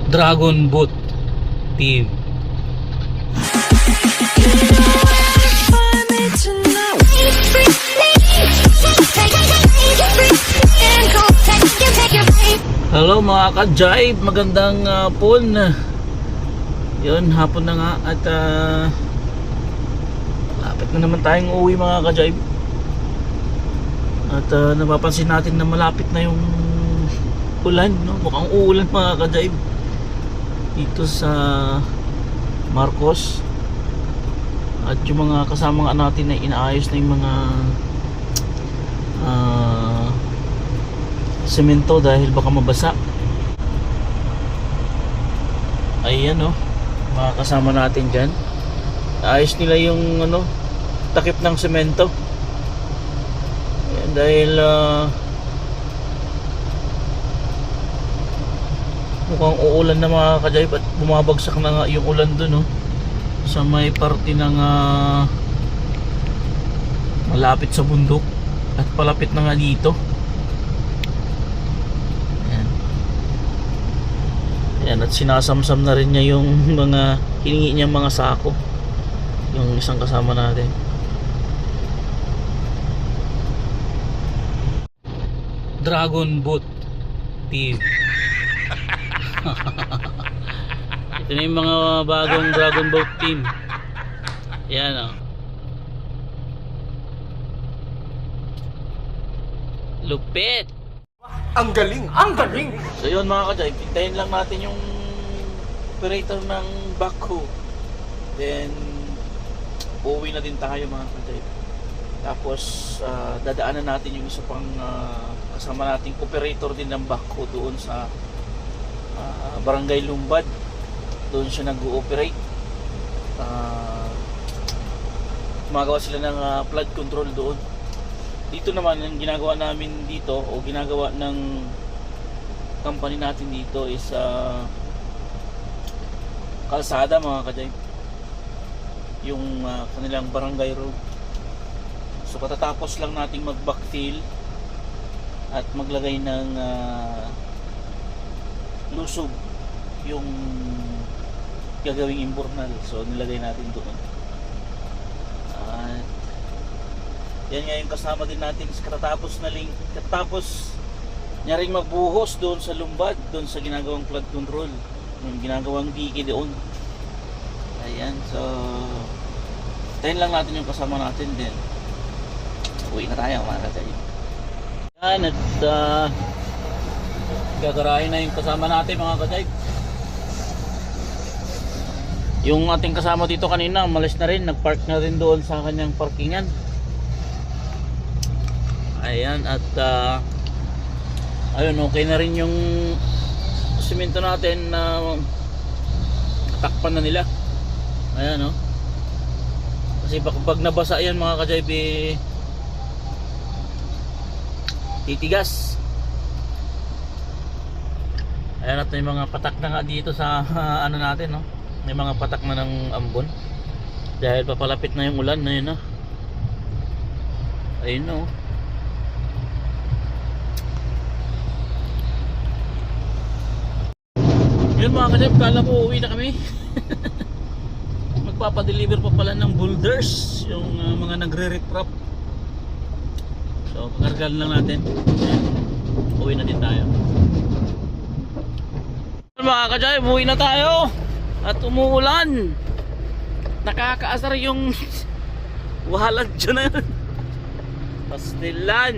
Dragon Boat Team. Hello mga ka-jive, magandang hapon. Yun, hapon na nga at lapit na naman tayong uuwi mga ka-jive. At napapansin natin na malapit na yung ulan, no? Mukhang uulan mga ka-jive dito sa Marcos. At yung mga kasama natin na inaayos na yung mga semento dahil baka mabasa. Ayan, no, mga kasama natin dyan, ayos nila yung takip ng semento. Ayan, dahil mukhang uulan na mga ka-jive at bumabagsak na nga yung ulan dun, no, sa may parte ng malapit sa bundok at palapit na nga dito. Ayan. Ayan, at sinasamsam na rin niya yung mga hiningi niyang mga sako, yung isang kasama natin. Dragon Boat Team. Ito na yung mga bagong Dragon Boat Team. Yan, oh. Lupit. Ang galing! Ang galing! So yun mga ka-jive, hintayin lang natin yung operator ng backhoe. Then uuwi na din tayo mga ka-jive. Tapos dadaanan natin yung isa pang kasama nating operator din ng backhoe doon sa Barangay Lumbad. Doon siya nag-ooperate. Gumagawa sila ng flood control doon. Dito naman, ang ginagawa namin dito o ginagawa ng company natin dito is kalsada mga ka-jive, yung kanilang barangay road. So katatapos lang nating mag-backfill at maglagay ng lusog yung gagawing imbornal. So nilagay natin doon. At yan nga yung kasama din natin katapos niya rin magbuhos doon sa Lumbad, doon sa ginagawang flood control, yung ginagawang dike doon. Ayan, so tayin lang natin yung kasama natin din. Uwi na tayo mga ka-jive. Yan, at gagarahin na yung kasama natin mga ka-jive. Yung ating kasama dito kanina umalis na rin, nagpark na rin doon sa kanyang parkingan. Ayan, at ayun, okay na rin yung simento natin na takpan na nila. Ayan, no, kasi pag nabasa yan mga ka-jive, titigas. Ayan, at may mga patak na nga dito sa ano natin, no, may mga patak na ng ambon dahil papalapit na yung ulan na yun, no. Ayun, no. Yun mga ka-jive, kala ko uwi na kami. Magpapadeliver pa pala ng boulders yung mga nagre-riprap. So pakargal lang natin. Ayan, uwi na din tayo. Mga ka-jive, uwi na tayo. At umuulan. Nakakaasar yung wahalan dyan na yun. Pastilan.